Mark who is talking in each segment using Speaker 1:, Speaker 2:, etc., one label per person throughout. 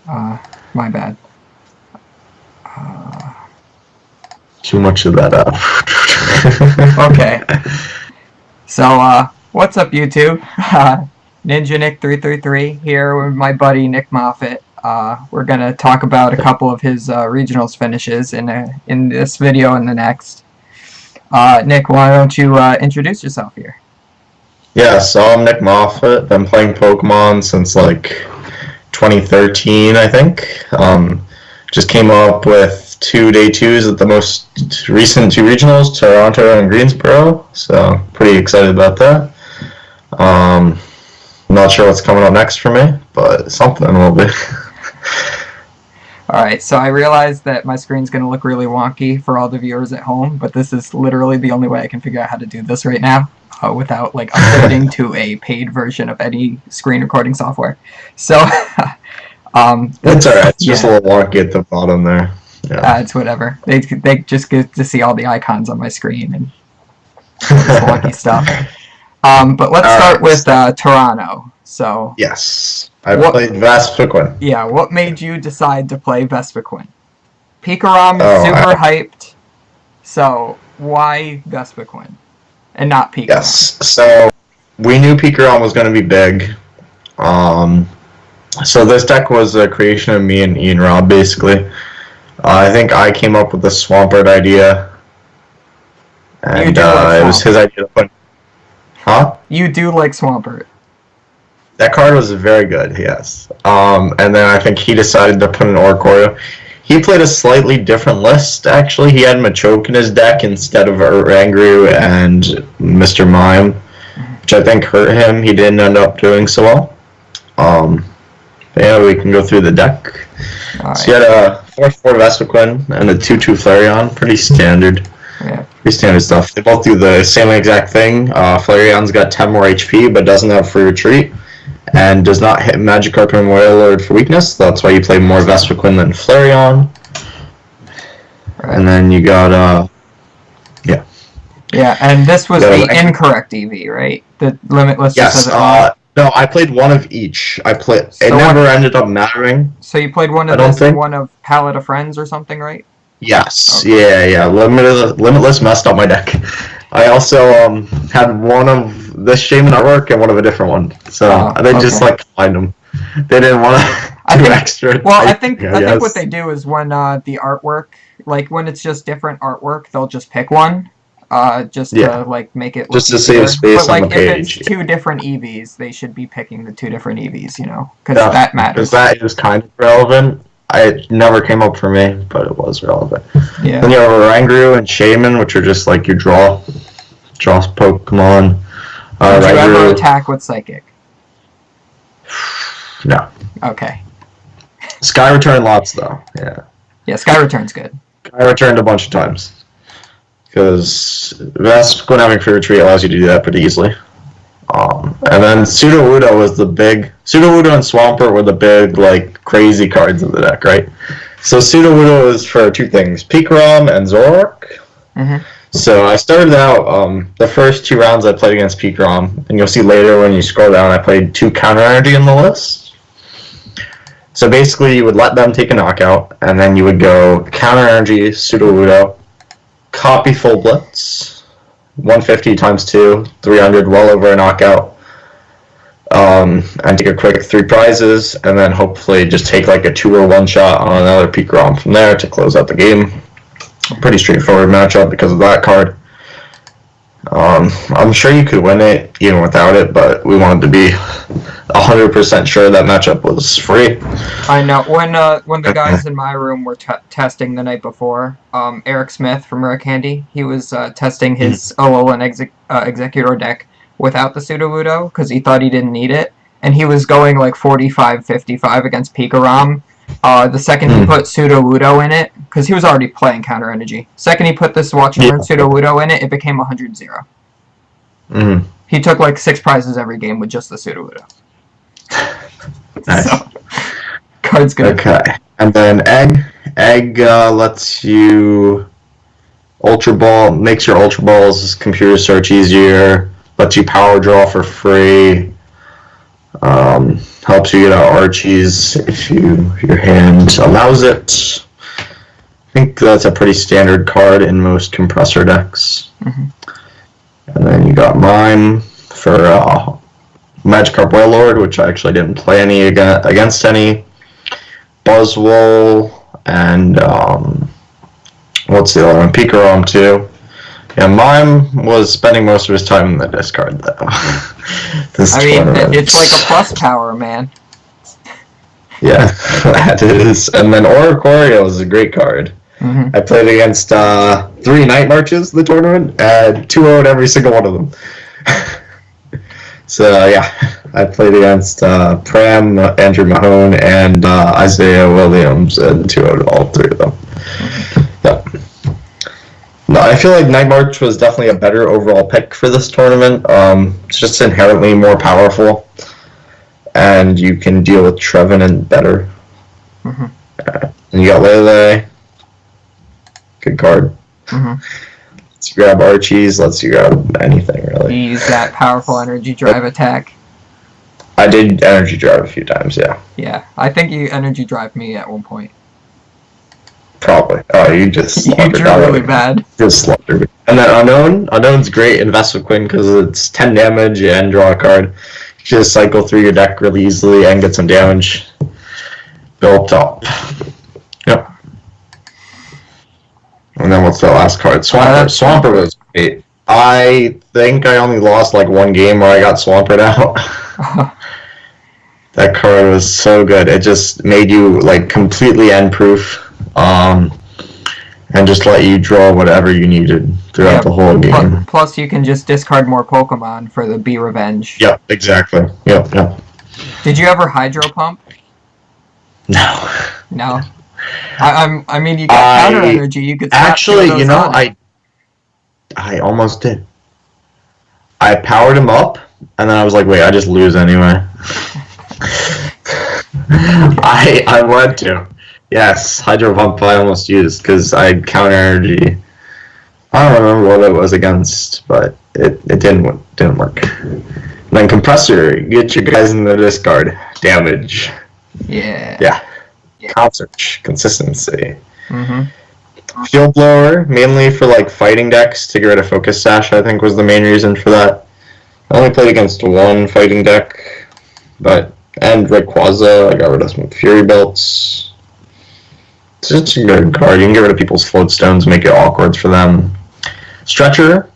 Speaker 1: My bad.
Speaker 2: Too much of that up.
Speaker 1: Okay. So, what's up, YouTube? Ninja Nick 333 here with my buddy Nick Moffitt. We're gonna talk about a couple of his regionals finishes in this video and the next. Nick, why don't you introduce yourself here?
Speaker 2: Yeah, so I'm Nick Moffitt. Been playing Pokemon since like 2013, I think. Just came up with 2 day 2s at the most recent 2 regionals, Toronto and Greensboro. So pretty excited about that. Not sure what's coming up next for me, but something will be.
Speaker 1: Alright, so I realize that my screen's going to look really wonky for all the viewers at home, but this is literally the only way I can figure out how to do this right now without like uploading to a paid version of any screen recording software. So,
Speaker 2: it's alright, it's just a little wonky at the bottom there. Yeah.
Speaker 1: It's whatever. They just get to see all the icons on my screen and this wonky stuff. But let's start with Toronto. So
Speaker 2: yes, I played Vespiquen.
Speaker 1: Yeah, what made you decide to play Vespiquen? Pikarom is super hyped, so why Vespiquen and not Pikarom?
Speaker 2: Yes, so we knew Pikarom was going to be big. So this deck was a creation of me and Ian Robb, basically. I think I came up with the Swampert idea, and it was his idea to put. Huh?
Speaker 1: You do like Swampert.
Speaker 2: That card was very good, yes. And then I think he decided to put an Oricorio. He played a slightly different list, actually. He had Machoke in his deck instead of Oranguru and Mr. Mime, which I think hurt him. He didn't end up doing so well. Yeah, we can go through the deck. Right. So he had a 4/4 Vespiquen and a 2/2 Flareon. Pretty standard.
Speaker 1: Yeah.
Speaker 2: Pretty standard stuff. They both do the same exact thing. Flareon's got 10 more HP, but doesn't have free retreat. And does not hit Magikarp and Wailord for weakness. That's why you play more Vespiquen than Flareon. Right. And then you got, yeah.
Speaker 1: Yeah, and this was the incorrect EV, right? The Limitless just says it wrong.
Speaker 2: No, I played one of each. It never ended up mattering.
Speaker 1: So you played one of this and one of Palette of Friends or something, right?
Speaker 2: Yes. Okay. Yeah. Limitless messed up my deck. I also had one of this Shaman artwork and one of a different one. So they just like combined them. They didn't want to do extra.
Speaker 1: Well, I think what they do is when the artwork, like when it's just different artwork, they'll just pick one. Just to like make it look
Speaker 2: just to save space on the page.
Speaker 1: But like if it's 2 different EVs, they should be picking the 2 different EVs, you know, because that matters.
Speaker 2: Because that is kind of relevant. It never came up for me, but it was relevant.
Speaker 1: Yeah.
Speaker 2: Then you have Oranguru and Shaman, which are just like your draw Pokemon.
Speaker 1: Did you ever attack with Psychic?
Speaker 2: No.
Speaker 1: Okay.
Speaker 2: Sky Return lots though. Yeah.
Speaker 1: Yeah, Sky Return's good.
Speaker 2: I returned a bunch of times. Because Vespiquen having free retreat allows you to do that pretty easily. And then Sudowoodo was the big... Sudowoodo and Swampert were the big, like, crazy cards in the deck, right? So Sudowoodo is for 2 things. Pikarom and Zoroark.
Speaker 1: Mm-hmm.
Speaker 2: So I started out, the first 2 rounds I played against Pikarom, and you'll see later when you scroll down, I played 2 Counter Energy in the list. So basically you would let them take a knockout, and then you would go Counter Energy, Sudowoodo, copy Full Blitz, 150 times 2, 300, well over a knockout, and take a quick 3 prizes, and then hopefully just take like a 2 or 1 shot on another Pikarom from there to close out the game. Pretty straightforward matchup because of that card. I'm sure you could win it even without it, but we wanted to be 100% sure that matchup was free.
Speaker 1: I know. When the guys in my room were testing the night before, Eric Smith from Rare Candy, he was testing his Alolan Executor deck without the Sudowoodo because he thought he didn't need it, and he was going like 45-55 against Pikarom. The second he put Sudowoodo in it, because he was already playing Counter Energy. Second he put this Watch and Learn Sudowoodo in it, it became 100-0.
Speaker 2: Mm-hmm.
Speaker 1: He took like 6 prizes every game with just the Sudowoodo.
Speaker 2: Nice.
Speaker 1: So, card's good.
Speaker 2: Okay. And then Egg lets you Ultra Ball, makes your Ultra Balls computer search easier, lets you Power Draw for free. Helps you get out Archies if your hand allows it. I think that's a pretty standard card in most compressor decks. And then you got Mime for Magikarp Wailord, which I actually didn't play any against any. Buzzwole, and what's the other one? Pikarom too. Yeah, Mime was spending most of his time in the discard though.
Speaker 1: It's like a plus power, man.
Speaker 2: Yeah, that is. And then Oricorio is a great card. I played against 3 Night Marches in the tournament, and 2-0'd every single one of them. So yeah, I played against Pram, Andrew Mahone, and Isaiah Williams, and 2-0'd all 3 of them. Yep. No, I feel like Night March was definitely a better overall pick for this tournament. It's just inherently more powerful, and you can deal with Trevenant better. And you got Lele. Good card. Lets you grab Archies, lets you grab anything, really.
Speaker 1: You use that powerful energy drive attack.
Speaker 2: I did energy drive a few times, yeah.
Speaker 1: Yeah, I think you energy drive me at one point.
Speaker 2: Probably. Oh, you just
Speaker 1: slaughtered me. You drew really bad.
Speaker 2: Just slaughtered me. And then Unknown. Unknown's great in Vespiquen because it's 10 damage and draw a card. You just cycle through your deck really easily and get some damage built up. Yep. And then what's the last card? Swampert. Swampert was great. I think I only lost like one game where I got Swampert out. That card was so good. It just made you like completely end proof. And just let you draw whatever you needed throughout the whole game.
Speaker 1: Plus, you can just discard more Pokemon for the Be Revenge.
Speaker 2: Yep, exactly. Yep.
Speaker 1: Did you ever Hydro Pump?
Speaker 2: No.
Speaker 1: No. I mean, you got counter energy. You could
Speaker 2: actually, you know, I almost did. I powered him up, and then I was like, wait, I just lose anyway. I went to. Yes, Hydro Pump I almost used because I had counter energy. I don't remember what it was against, but it didn't work. And then Compressor, get your guys in the discard. Damage. Yeah. Concert, consistency. Field Blower, mainly for like fighting decks to get rid of Focus Sash, I think was the main reason for that. I only played against one fighting deck, and Rayquaza, I got rid of some Fury Belts. It's just a good card. You can get rid of people's float stones, make it awkward for them. Stretcher.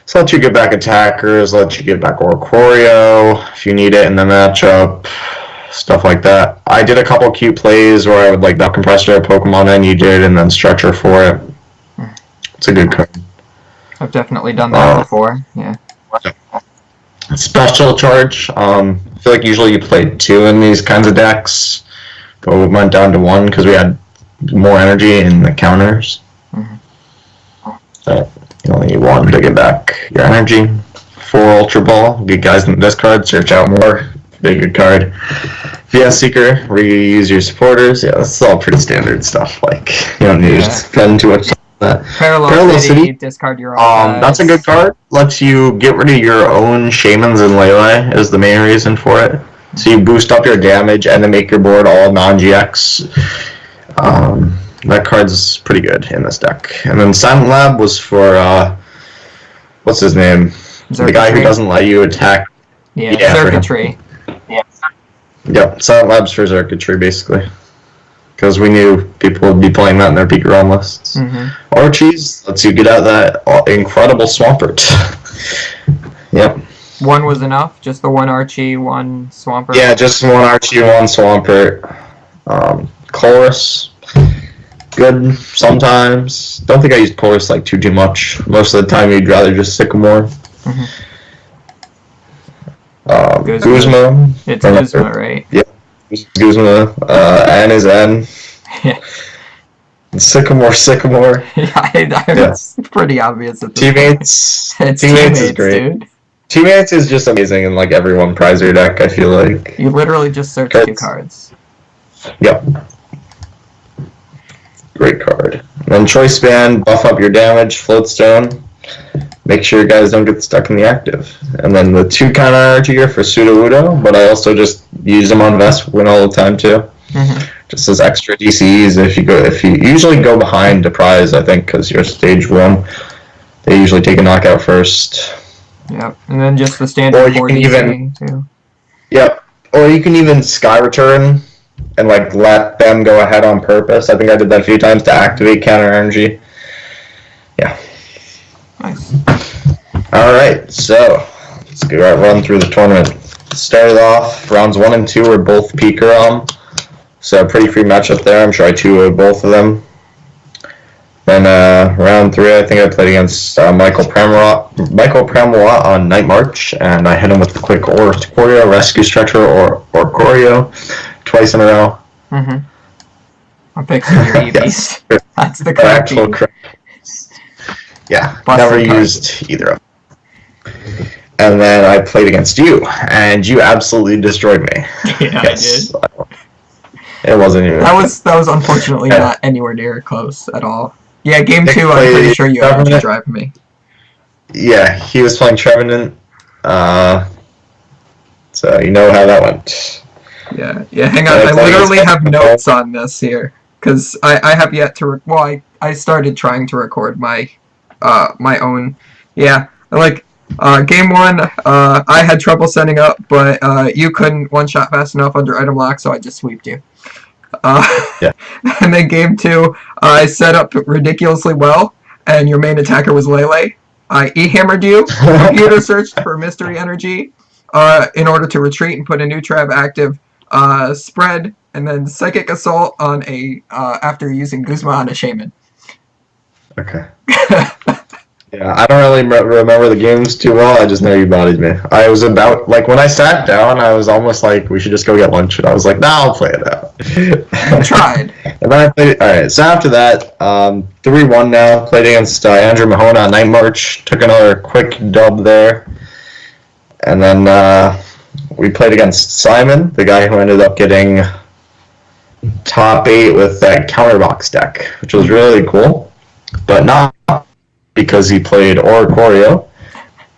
Speaker 2: So let you get back attackers, let you get back Oricorio if you need it in the matchup. Stuff like that. I did a couple cute plays where I would like that Compressor a Pokemon and you did, and then Stretcher for it. It's a good card.
Speaker 1: I've definitely done that before, yeah.
Speaker 2: Special Charge. I feel like usually you play 2 in these kinds of decks. But we went down to 1 because we had more energy in the counters. So you only need 1 to get back your energy. 4 Ultra Ball, get guys in the discard, search out more. Big good card. VS Seeker, reuse your supporters. Yeah, that's all pretty standard stuff. Like, you don't need to spend too much time on that.
Speaker 1: Parallel City, discard your own
Speaker 2: that's a good card. Lets you get rid of your own Shamans and Lele is the main reason for it. So you boost up your damage and then make your board all non-GX. That card's pretty good in this deck. And then Silent Lab was for, what's his name? The guy who doesn't let you attack.
Speaker 1: Yeah, Circuitry.
Speaker 2: Yep, Silent Lab's for Circuitry, basically. Because we knew people would be playing that in their Pikarom lists. Archie's lets you get out that incredible Swampert. Yep.
Speaker 1: 1 was enough? Just the 1 Archie, 1 Swampert?
Speaker 2: Yeah, just 1 Archie, 1 Swampert. Chorus. Good sometimes. Don't think I used Chorus like too much. Most of the time you'd rather just Sycamore. Guzma.
Speaker 1: It's Guzma, right?
Speaker 2: Yeah. Guzma. N is N. Sycamore.
Speaker 1: It's pretty obvious.
Speaker 2: Teammates.
Speaker 1: Teammates
Speaker 2: is great.
Speaker 1: Dude.
Speaker 2: Teammates is just amazing in like every one prizer deck, I feel like.
Speaker 1: You literally just search 2 cards.
Speaker 2: Yep. Great card. And then Choice Band, buff up your damage, Float Stone. make sure you guys don't get stuck in the active. And then the 2 counter energy are for Sudowoodo, but I also just use them on Vespiquen all the time too. Just as extra DCs if you usually go behind to prize, I think, because you're stage 1. They usually take a knockout first.
Speaker 1: Yep, and then just the standard 4 DC too.
Speaker 2: Yep, or you can even Sky Return and like let them go ahead on purpose. I think I did that a few times to activate counter energy. Yeah.
Speaker 1: Nice.
Speaker 2: Alright, so let's go run through the tournament. Started off, rounds 1 and 2 were both Pikarom. So pretty free matchup there. I'm sure I 2-0'd both of them. Then round 3, I think I played against Michael Pramois on Night March, and I hit him with the quick Choreo, Rescue Stretcher, or Choreo twice in a row.
Speaker 1: I'm fixing your EVs. That's the correct
Speaker 2: actual correct. Yeah, never used either of them. And then I played against you, and you absolutely destroyed me.
Speaker 1: Yeah, yes.
Speaker 2: I did. It wasn't even.
Speaker 1: That was unfortunately not anywhere near close at all. Yeah, game 2, I'm pretty sure you had to drive me.
Speaker 2: Yeah, he was playing Trevenant. So you know how that went.
Speaker 1: Yeah. Hang on, I literally have notes on this here because I have yet to. I started trying to record my my own. Yeah, like game 1, I had trouble setting up, but you couldn't one-shot fast enough under item lock, so I just sweeped you.
Speaker 2: Yeah.
Speaker 1: And then game 2, I set up ridiculously well, and your main attacker was Lele. I E-hammered you, computer searched for mystery energy in order to retreat and put a new trap active, spread, and then psychic assault on a after using Guzma on a shaman.
Speaker 2: Okay. Yeah, I don't really remember the games too well. I just know you bodied me. I was about, like, when I sat down, I was almost like, we should just go get lunch. And I was like, nah, I'll play it out.
Speaker 1: I tried.
Speaker 2: And then I played, alright, so after that, 3-1 now. Played against Andrew Mahona on Night March. Took another quick dub there. And then we played against Simon, the guy who ended up getting top 8 with that counterbox deck, which was really cool. But not because he played Choreo,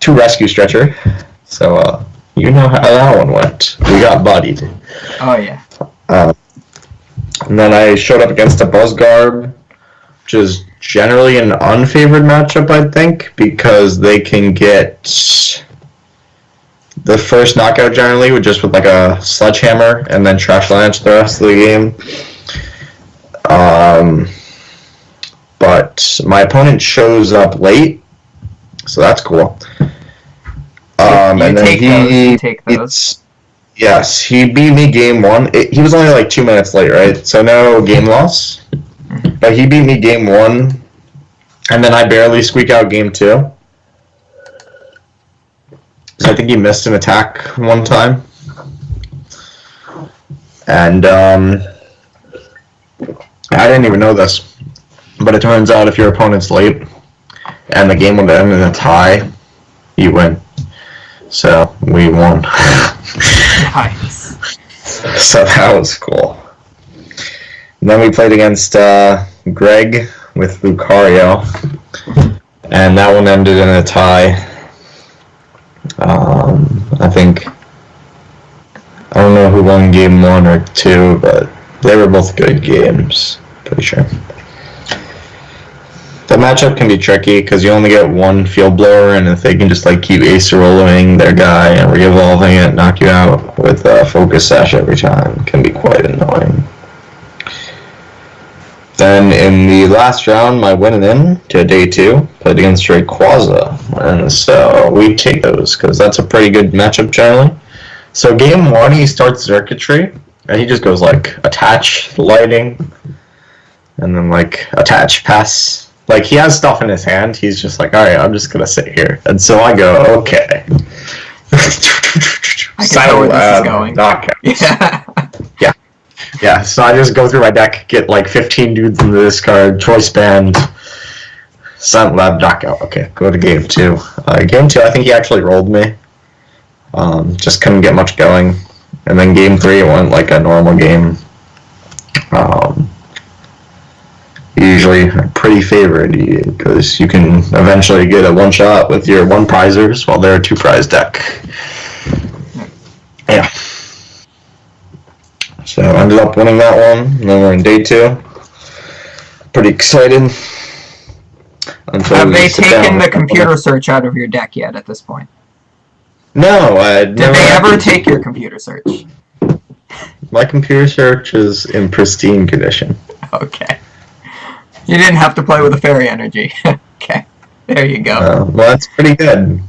Speaker 2: 2 Rescue Stretcher. So, you know how that one went. We got bodied.
Speaker 1: Oh, yeah.
Speaker 2: And then I showed up against a Buzzgarb, which is generally an unfavored matchup, I think, because they can get the first knockout generally with like a Sledgehammer and then Trash Lance the rest of the game. But my opponent shows up late, so that's cool. And then he
Speaker 1: take those.
Speaker 2: Yes, he beat me game 1. He was only like 2 minutes late, right? So no game loss. But he beat me game 1, and then I barely squeak out game 2. So I think he missed an attack one time. And I didn't even know this. But it turns out if your opponent's late and the game would end in a tie, you win. So we won.
Speaker 1: Nice.
Speaker 2: So that was cool. And then we played against Greg with Lucario, and that one ended in a tie. I think, I don't know who won game 1 or 2, but they were both good games, pretty sure. The matchup can be tricky because you only get one field blower, and if they can just like keep ace rolling their guy and re-evolving it, knock you out with a focus sash every time, can be quite annoying. Then in the last round, my winning in to day 2, played against Rayquaza, and so we take those because that's a pretty good matchup generally. So game 1, he starts Circuitry, and he just goes like attach, lighting, and then like attach, pass. Like, he has stuff in his hand, he's just like, alright, I'm just gonna sit here. And so I go, okay.
Speaker 1: I can tell where this is going.
Speaker 2: Yeah. Yeah, so I just go through my deck, get like 15 dudes into this card, Choice Band, Silent Lab, knockout. Okay, go to game 2. Game 2, I think he actually rolled me. Just couldn't get much going. And then game 3, it went like a normal game. usually pretty favored because you can eventually get a one shot with your one prizers while they're a two prize deck. Yeah. So I ended up winning that one, and then we're in day 2. Pretty excited.
Speaker 1: Have they taken the computer search out of your deck yet at this point?
Speaker 2: No,
Speaker 1: Did they ever take your computer search?
Speaker 2: My computer search is in pristine condition.
Speaker 1: Okay. You didn't have to play with the fairy energy. Okay. There you go.
Speaker 2: Well, that's pretty good.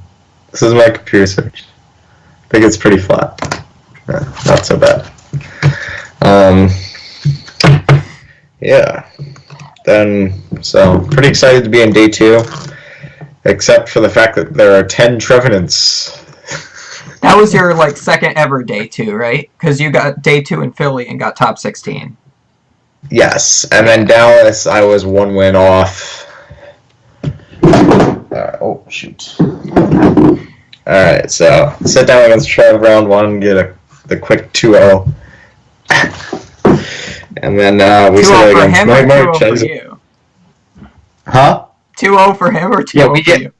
Speaker 2: This is my computer search. I think it's pretty flat. Not so bad. Yeah. Then, so, pretty excited to be in day 2. Except for the fact that there are 10 Trevenants.
Speaker 1: That was your, like, second ever day 2, right? Because you got day 2 in Philly and got top 16.
Speaker 2: Yes, and then Dallas, I was 1 win off. Oh, shoot. Alright, so sit down against Trev round 1, get the quick 2-0. And then we sit against Night March.
Speaker 1: 2-0 for you?
Speaker 2: Huh?
Speaker 1: 2-0 for him or 2-0 for you?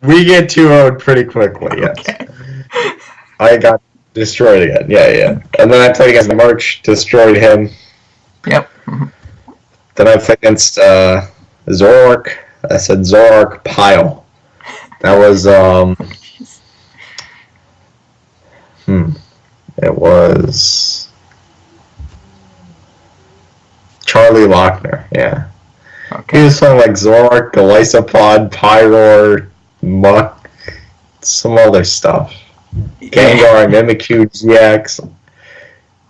Speaker 2: We get 2-0'd pretty quickly, yes.
Speaker 1: Okay.
Speaker 2: I got destroyed again, yeah. And then I played against March, destroyed him.
Speaker 1: Yep.
Speaker 2: Then I played against Zoroark. I said Zoroark Pile. That was it was Charlie Lochner, yeah.
Speaker 1: Okay.
Speaker 2: He was playing like Zoroark, Golisopod, Pyroar, Muck, some other stuff. Gengar, Mimikyu, GX.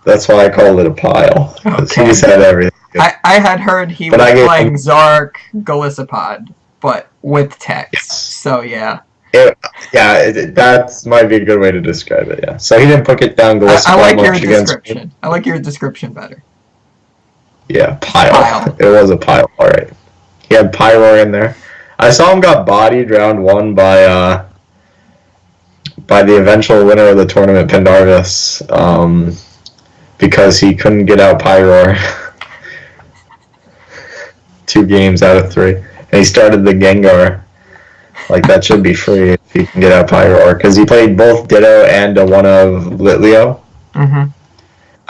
Speaker 2: That's why I called it a pile. Okay. He just had everything.
Speaker 1: I had heard he was playing Zark, Golisopod, but with text. Yes. So yeah. That
Speaker 2: might be a good way to describe it. Yeah. So he didn't put it down Golisopod.
Speaker 1: I like your description. I like your description better.
Speaker 2: Yeah, pile. It was a pile. All right. He had Pyroar in there. I saw him got bodied round 1 by the eventual winner of the tournament, Pendarvis, because he couldn't get out Pyroar. 2 games out of 3. And he started the Gengar. Like, that should be free if he can get out Pyroar, because he played both Ditto and one of Litleo.
Speaker 1: Mm-hmm.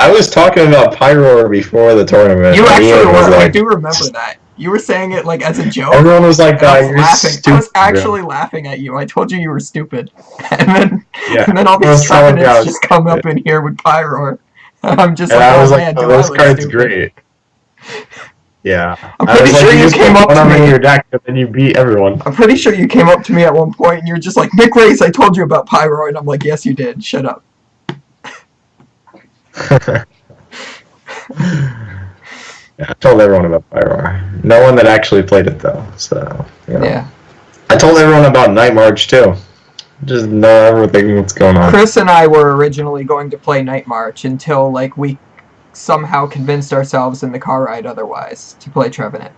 Speaker 2: I was talking about Pyroar before the tournament.
Speaker 1: You actually were. I do remember that. You were saying it like as a joke.
Speaker 2: Everyone was like,
Speaker 1: "You're stupid." I was actually laughing at you. I told you were stupid, and then all these Trevenants just come up in here with Pyroar. I'm just like,
Speaker 2: I was like, this card's great. Yeah.
Speaker 1: I'm pretty sure you came up to me
Speaker 2: in your deck, and then you beat everyone.
Speaker 1: I'm pretty sure you came up to me at one point, and you're just like, Nick Race, I told you about Pyroar, and I'm like, yes, you did. Shut up.
Speaker 2: Yeah, I told everyone about Pyroar. No one that actually played it though, so
Speaker 1: yeah.
Speaker 2: I told everyone about Night March too. Just know everything that's going on.
Speaker 1: Chris and I were originally going to play Night March until like we somehow convinced ourselves in the car ride otherwise to play Trevenant.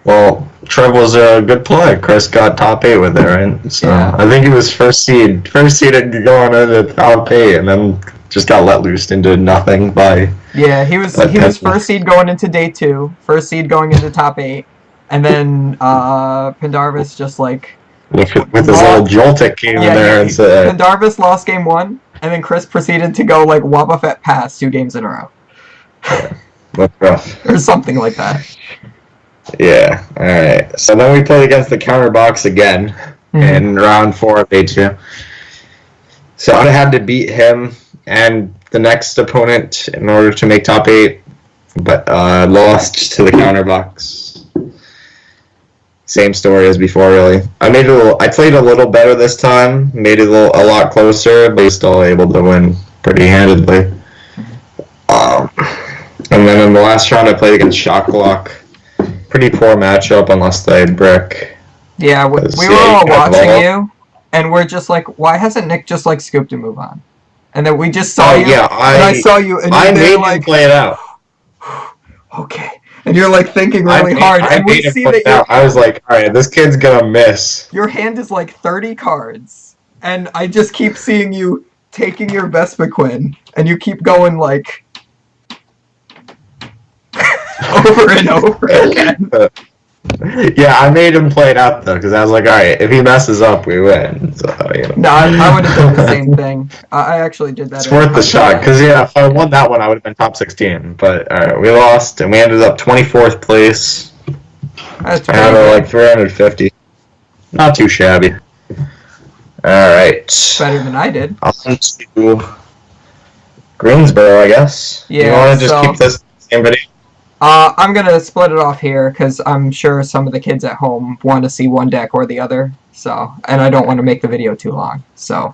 Speaker 2: Well, Trev was a good play. Chris got top 8 with it, right? So yeah. I think he was first seed. First seed had gone into top 8 and then just got let loose into nothing by...
Speaker 1: Yeah, he was first seed going into day 2, first seed going into top 8, and then Pendarvis just like...
Speaker 2: With his little Joltik came in there and said...
Speaker 1: Pendarvis lost game 1, and then Chris proceeded to go like Wobbuffet pass 2 games in a row.
Speaker 2: Yeah, that's rough.
Speaker 1: Or something like that.
Speaker 2: Yeah, alright. So then we played against the counter box again in round 4 of day 2. So I had to beat him and the next opponent in order to make top 8, but lost to the counter box. Same story as before, really. I played a little better this time, made it a lot closer, but still able to win pretty handedly. And then in the last round, I played against Shocklock. Pretty poor matchup unless they brick.
Speaker 1: Yeah, we were all watching you, and we're just like, why hasn't Nick just like scooped and move on? And then we just saw you, and I saw you, and
Speaker 2: I made
Speaker 1: like,
Speaker 2: him play it out.
Speaker 1: Okay, and you're like thinking really hard, and we see that
Speaker 2: I was like, all right, this kid's gonna miss.
Speaker 1: Your hand is like 30 cards, and I just keep seeing you taking your Vespiquen, and you keep going like, over and over again.
Speaker 2: Yeah, I made him play it out though, because I was like, all right, if he messes up, we win. So,
Speaker 1: No, I would have done the same thing. I actually did that.
Speaker 2: It's worth the shot, because if I won that one, I would have been top 16. But all right, we lost, and we ended up 24th place.
Speaker 1: That's
Speaker 2: out of like 350. Not too shabby. All right.
Speaker 1: Better than I did.
Speaker 2: On to Greensboro, I guess.
Speaker 1: Yeah.
Speaker 2: You want to just keep this same video?
Speaker 1: I'm gonna split it off here because I'm sure some of the kids at home want to see one deck or the other. So, and I don't want to make the video too long. So,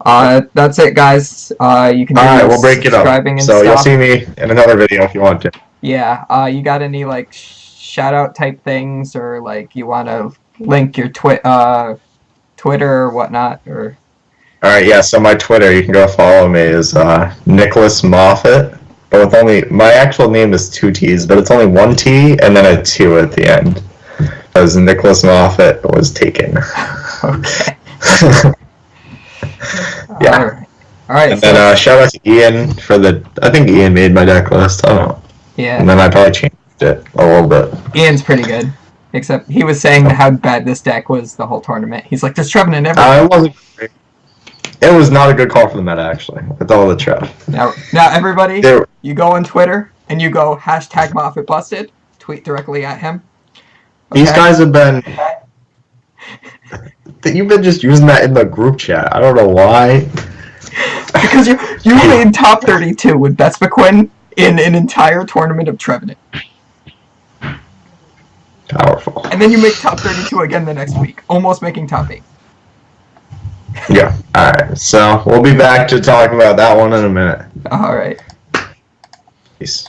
Speaker 1: that's it, guys. You can.
Speaker 2: All right, we'll break it up. So you'll see me in another video if you want to.
Speaker 1: Yeah. You got any like shout out type things, or like you want to link your Twitter or whatnot, or?
Speaker 2: All right. Yeah. So my Twitter, you can go follow me, is Nicholas Moffitt. But with only, my actual name is 2 T's, but it's only 1 T and then a 2 at the end. Because Nicholas Moffitt was taken.
Speaker 1: Okay.
Speaker 2: Yeah.
Speaker 1: All right.
Speaker 2: And then shout out to Ian for I think Ian made my deck list. I don't know.
Speaker 1: Yeah.
Speaker 2: And then I probably changed it a little bit.
Speaker 1: Ian's pretty good. Except he was saying how bad this deck was the whole tournament. He's like, there's Trevenant everywhere.
Speaker 2: It wasn't great. It was not a good call for the meta, actually, with all the Trev.
Speaker 1: Now everybody, you go on Twitter and you go #MoffittBusted. Tweet directly at him. Okay?
Speaker 2: These guys have been... You've been just using that in the group chat. I don't know why.
Speaker 1: Because you made top 32 with Vespiquen in an entire tournament of Trevenant.
Speaker 2: Powerful.
Speaker 1: And then you make top 32 again the next week, almost making top 8.
Speaker 2: Yeah. Alright, so we'll be back to talking about that one in a minute.
Speaker 1: Alright.
Speaker 2: Peace.